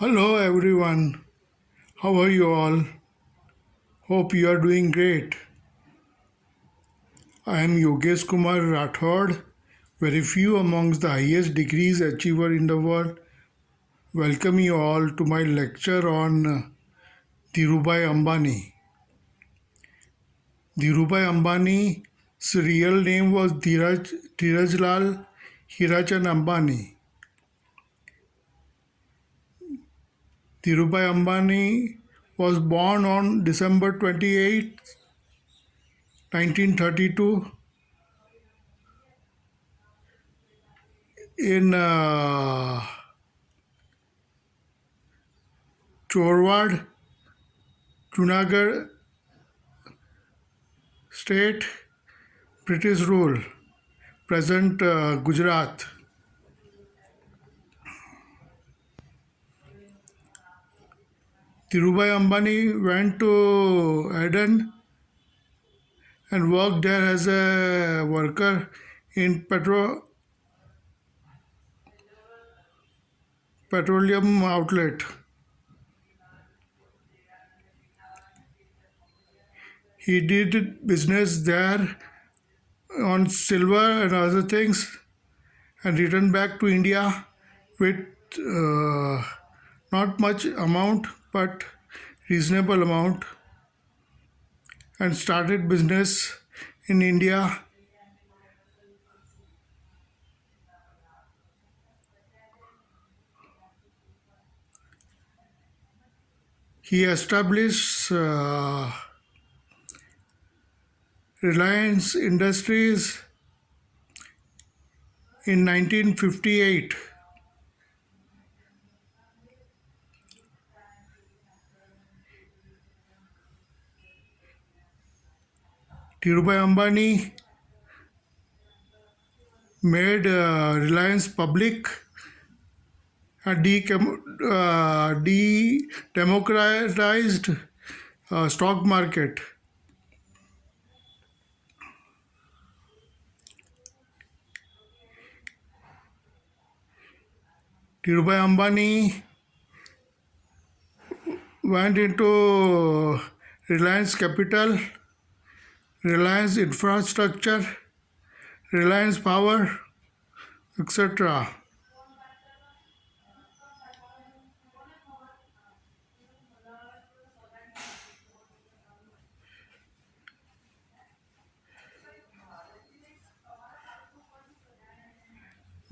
Hello everyone, how are you all? Hope you are doing great. I am Yogeshkumar Rathod, very few amongst the highest degrees achiever in the world. Welcome you all to my lecture on Dhirubhai Ambani. Dhirubhai Ambani's real name was Dheerajlal Hirachand Ambani. Dhirubhai Ambani was born on December 28, 1932 in Chorwad, Junagadh state, British rule, present Gujarat. Dhirubhai Ambani went to Aden and worked there as a worker in petroleum outlet. He did business there on silver and other things and returned back to India with not much amount but reasonable amount and started business in India. He established Reliance Industries in 1958. Dhirubhai Ambani made Reliance public and democratized stock market. Dhirubhai Ambani went into Reliance Capital, Reliance Infrastructure, Reliance Power, etc.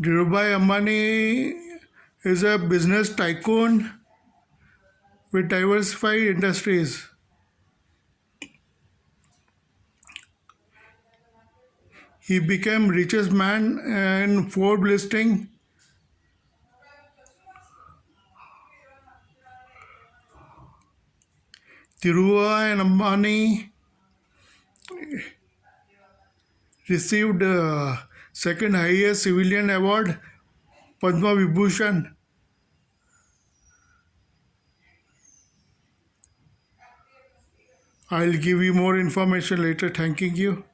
Dhirubhai Ambani is a business tycoon with diversified industries. He became richest man in Forbes listing. Dhirubhai Ambani received second highest civilian award, Padma Vibhushan. I'll give you more information later. Thanking you.